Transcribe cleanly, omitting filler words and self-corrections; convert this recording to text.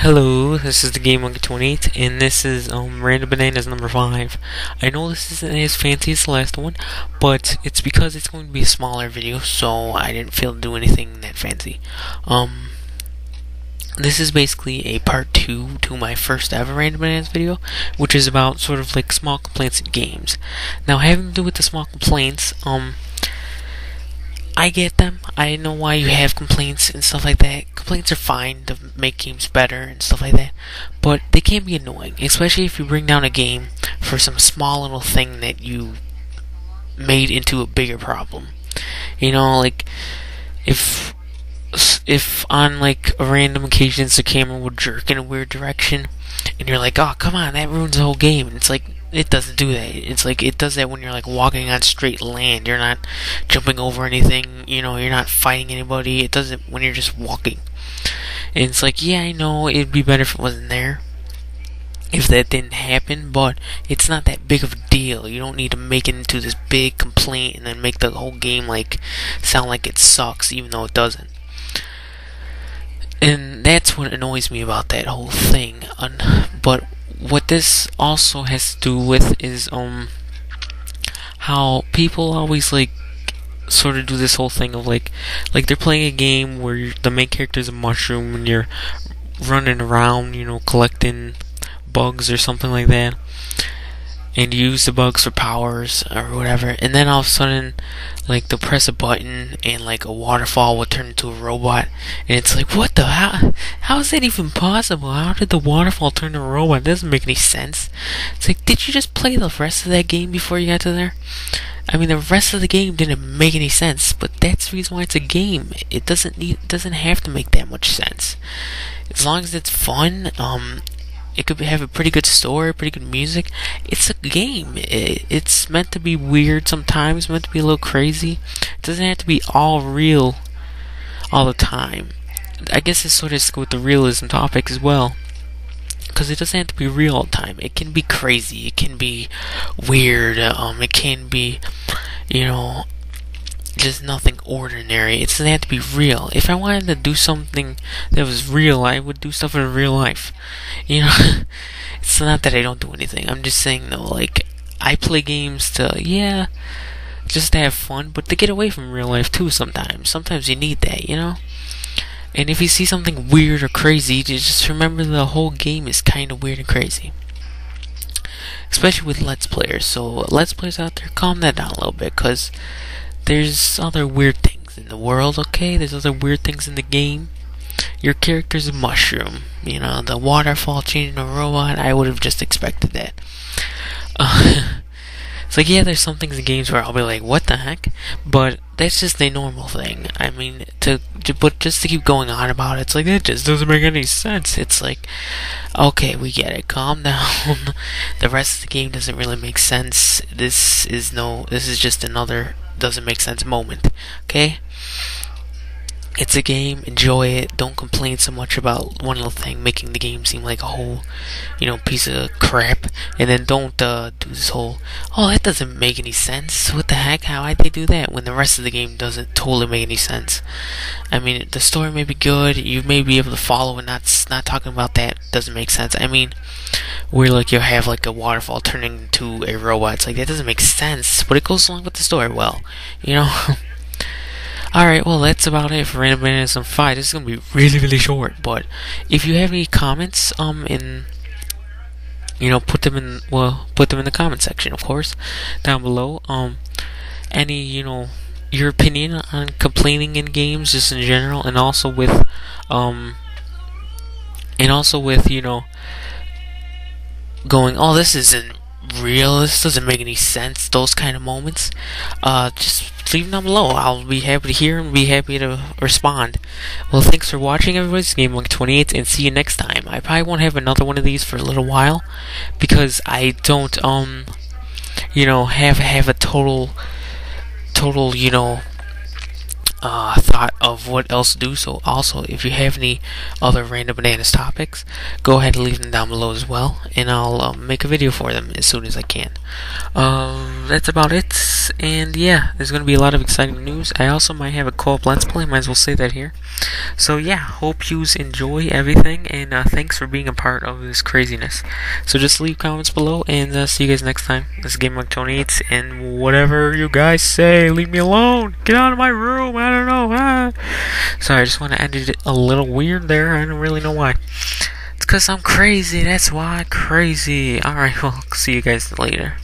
Hello, this is the Game Monkey 28, and this is Random Bananas number 5. I know this isn't as fancy as the last one, but it's because it's going to be a smaller video, so I didn't feel to do anything that fancy. This is basically a part 2 to my first ever Random Bananas video, which is about sort of like small complaints in games. Now, having to do with the small complaints, I get them. I know why you have complaints and stuff like that. Complaints are fine to make games better and stuff like that, but they can be annoying, especially if you bring down a game for some small little thing that you made into a bigger problem. You know, like if on like a random occasions the camera would jerk in a weird direction, and you're like, oh come on, that ruins the whole game. And it's like, it doesn't do that. It's like, it does that when you're like walking on straight land. You're not jumping over anything, you know, you're not fighting anybody. It does it when you're just walking. And it's like, yeah, I know it'd be better if it wasn't there, if that didn't happen, but it's not that big of a deal. You don't need to make it into this big complaint and then make the whole game like sound like it sucks, even though it doesn't. And that's what annoys me about that whole thing. But what this also has to do with is how people always like sort of do this whole thing of like they're playing a game where the main character is a mushroom and you're running around, you know, collecting bugs or something like that, and you use the bugs for powers or whatever, and then all of a sudden like they'll press a button and like a waterfall will turn into a robot, and it's like, what the how is that even possible? How did the waterfall turn to a robot? It doesn't make any sense. It's like, did you just play the rest of that game before you got to there? I mean, the rest of the game didn't make any sense, but that's the reason why it's a game. It doesn't have to make that much sense. As long as it's fun, it could have a pretty good story, pretty good music. It's a game. It's meant to be weird sometimes, meant to be a little crazy. It doesn't have to be all real all the time. I guess it's sort of with the realism topic as well, because it doesn't have to be real all the time. It can be crazy. It can be weird. It can be, you know, just nothing ordinary. It doesn't have to be real. If I wanted to do something that was real, I would do stuff in real life. You know, it's not that I don't do anything. I'm just saying though, like, I play games to, yeah, just to have fun, but to get away from real life too sometimes. Sometimes you need that, you know? And if you see something weird or crazy, just remember the whole game is kind of weird and crazy. Especially with Let's Players. So, Let's Players out there, calm that down a little bit, because there's other weird things in the world, okay? There's other weird things in the game. Your character's a mushroom. You know, the waterfall changing a robot, I would have just expected that. It's like, yeah, there's some things in games where I'll be like, what the heck? But that's just a normal thing. I mean, but just to keep going on about it, it's like, it just doesn't make any sense. It's like, okay, we get it. Calm down. The rest of the game doesn't really make sense. This is just another doesn't make sense moment. Okay? It's a game, enjoy it, don't complain so much about one little thing making the game seem like a whole, you know, piece of crap, and then don't do this whole, oh, that doesn't make any sense, what the heck, how'd they do that, when the rest of the game doesn't totally make any sense. I mean, the story may be good, you may be able to follow, and not talking about that doesn't make sense. I mean, where like you have like a waterfall turning into a robot, it's like, that doesn't make sense, but it goes along with the story well, you know? Alright, well, that's about it for Random Bananas on 5. This is going to be really, really short, but if you have any comments, you know, put them in the comment section, of course, down below. Any, you know, your opinion on complaining in games, just in general, and also with, you know, going, oh, this isn't real, this doesn't make any sense, those kind of moments, just leave them down below. I'll be happy to hear and be happy to respond. Well, thanks for watching, everybody. It's Game Monkey 28, and see you next time. I probably won't have another one of these for a little while, because I don't, you know, have a total, you know, thought of what else to do. So also, if you have any other random bananas topics, go ahead and leave them down below as well, and I'll make a video for them as soon as I can. That's about it. And yeah, there's gonna be a lot of exciting news. I also might have a co-op Let's Play. Might as well say that here. So yeah, hope you enjoy everything, and thanks for being a part of this craziness. So just leave comments below, and see you guys next time. This is GameMonkTony8, and whatever you guys say, leave me alone. Get out of my room. I don't know. Sorry, I just want to end it a little weird there. I don't really know why. It's because I'm crazy. That's why. Crazy. Alright, well, see you guys later.